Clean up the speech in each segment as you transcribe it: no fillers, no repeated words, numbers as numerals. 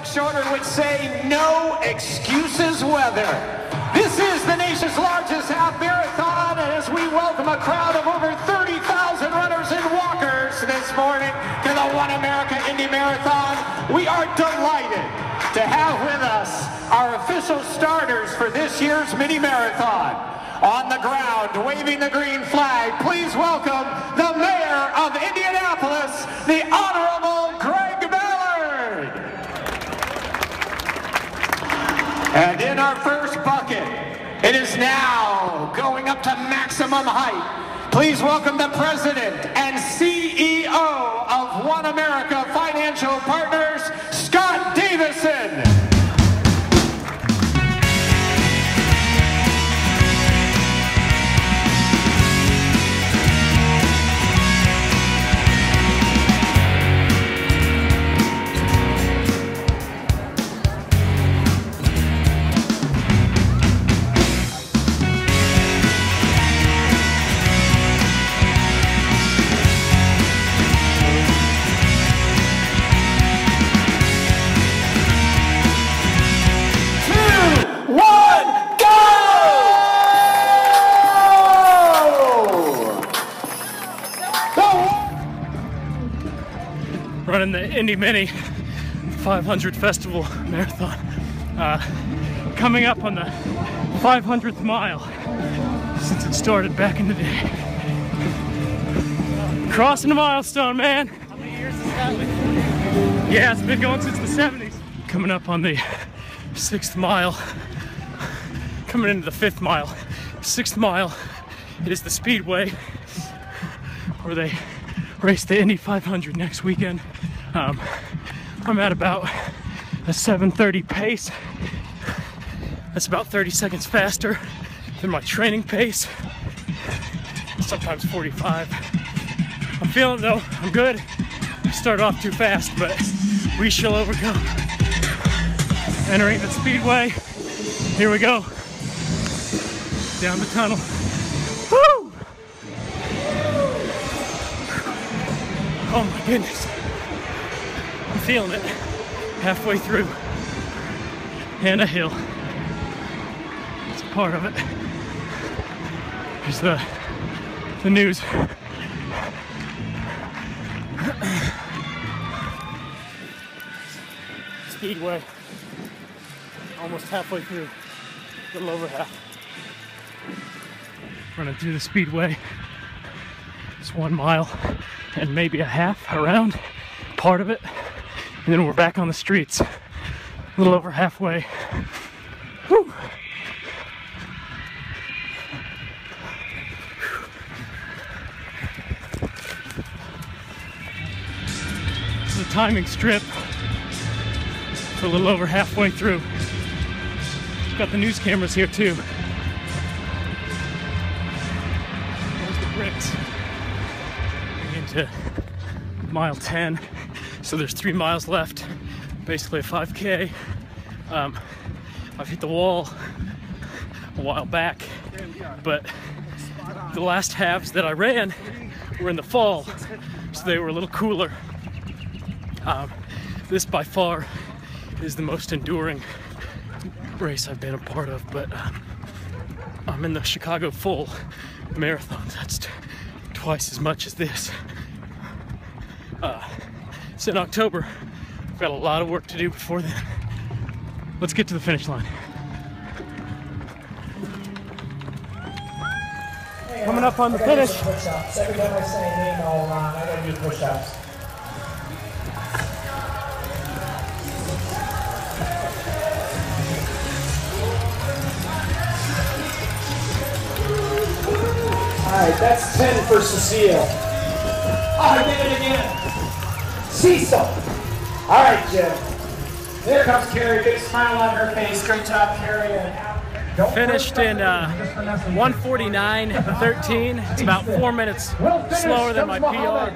Shorter would say no excuses weather. This is the nation's largest half marathon, and as we welcome a crowd of over 30,000 runners and walkers this morning to the One America Indy Marathon, we are delighted to have with us our official starters for this year's mini marathon. On the ground, waving the green flag, please welcome the Mayor of Indianapolis, the Honorable Greg Ballard. And in our first bucket, it is now going up to maximum height. Please welcome the President and CEO of One America Financial Partners, Scott Davison. Running the Indy Mini 500 Festival Marathon. Coming up on the 500th mile since it started back in the day. Crossing the milestone, man. How many years has that been? Yeah, it's been going since the 70s. Coming up on the 6th mile. Coming into the 5th mile. 6th mile, it is the Speedway where they race the Indy 500 next weekend. I'm at about a 7:30 pace. That's about 30 seconds faster than my training pace. Sometimes 45. I'm feeling it though, I'm good. I started off too fast, but we shall overcome. Entering the Speedway. Here we go. Down the tunnel. Woo! Oh my goodness. I'm feeling it. Halfway through. And a hill. It's a part of it. Here's the news. Speedway. Almost halfway through. A little over half. Running through the Speedway. It's 1 mile and maybe a half around, part of it, and then we're back on the streets, a little over halfway. Whew. This is a timing strip for a little over halfway through. Got the news cameras here too. There's the bricks. Into mile 10, so there's 3 miles left, basically a 5K. I've hit the wall a while back, but the last halves that I ran were in the fall, so they were a little cooler. This by far is the most enduring race I've been a part of, but I'm in the Chicago full marathon. That's twice as much as this. It's in October. I've got a lot of work to do before then. Let's get to the finish line. Coming up on the finish. Every time I say a name all around, I gotta do push-ups. All right, that's 10 for Cecile. Oh, I did it again. Cecil. All right, Jim. There comes Carrie, big smile on her face. Great job, Carrie. Finished in 1:49.13. It's about 4 minutes slower than my PR.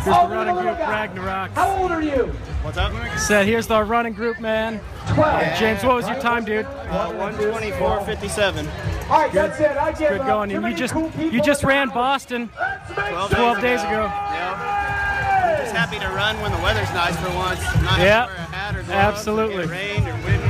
Here's the running group, Ragnarok. How old are you? What's up? Said, here's our running group, man. 12. James, what was your time, dude? 1:24.57. All right, that's it. I give Good up. going. Too And many you just cool people you just around. ran Boston Let's make 12 days ago. Yeah. I'm just happy to run when the weather's nice for once. I'm not Yeah. having to wear a hat or clouds, Absolutely. or get rained or wind.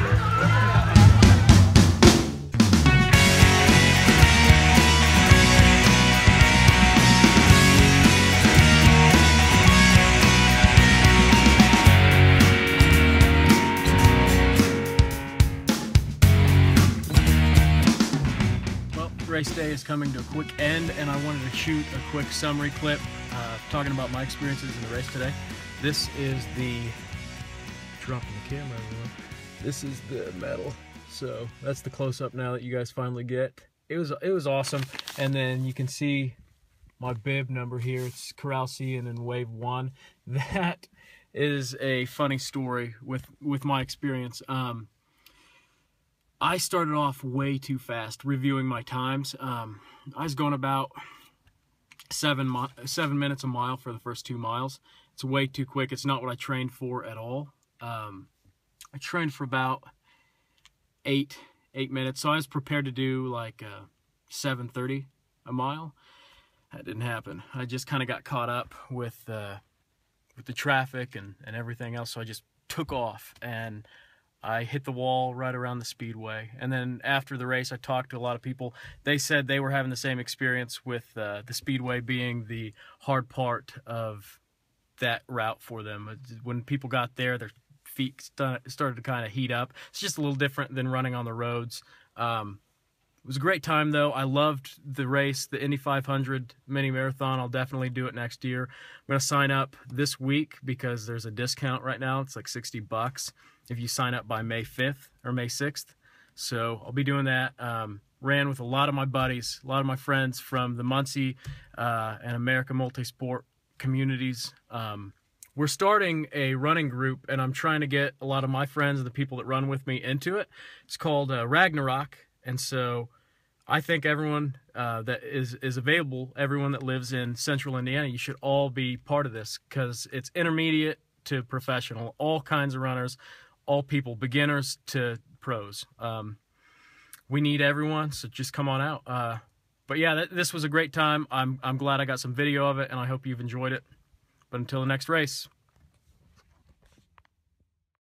Race day is coming to a quick end, and I wanted to shoot a quick summary clip talking about my experiences in the race today. This is the dropping the camera, everyone. This is the medal, so that's the close-up now that you guys finally get. It was awesome, and then you can see my bib number here. It's Corral C and in wave 1. That is a funny story with my experience. I started off way too fast reviewing my times. I was going about 7 minutes a mile for the first 2 miles. It's way too quick. It's not what I trained for at all. I trained for about 8 minutes, so I was prepared to do like 7:30 a mile. That didn't happen. I just kind of got caught up with the traffic and everything else, so I just took off, and I hit the wall right around the speedway. And then after the race, I talked to a lot of people. They said they were having the same experience with the speedway being the hard part of that route for them. When people got there, their feet started to kind of heat up. It's just a little different than running on the roads. It was a great time, though. I loved the race, the Indy 500 mini marathon. I'll definitely do it next year. I'm going to sign up this week because there's a discount right now. It's like $60 if you sign up by May 5th or May 6th. So I'll be doing that. Ran with a lot of my buddies, a lot of my friends from the Muncie and America Multisport communities. We're starting a running group, and I'm trying to get a lot of my friends and the people that run with me into it. It's called Ragnarok, and so I think everyone that is available, everyone that lives in central Indiana, you should all be part of this because it's intermediate to professional, all kinds of runners, all people, beginners to pros. We need everyone, so just come on out. But yeah, this was a great time. I'm glad I got some video of it, and I hope you've enjoyed it. But until the next race.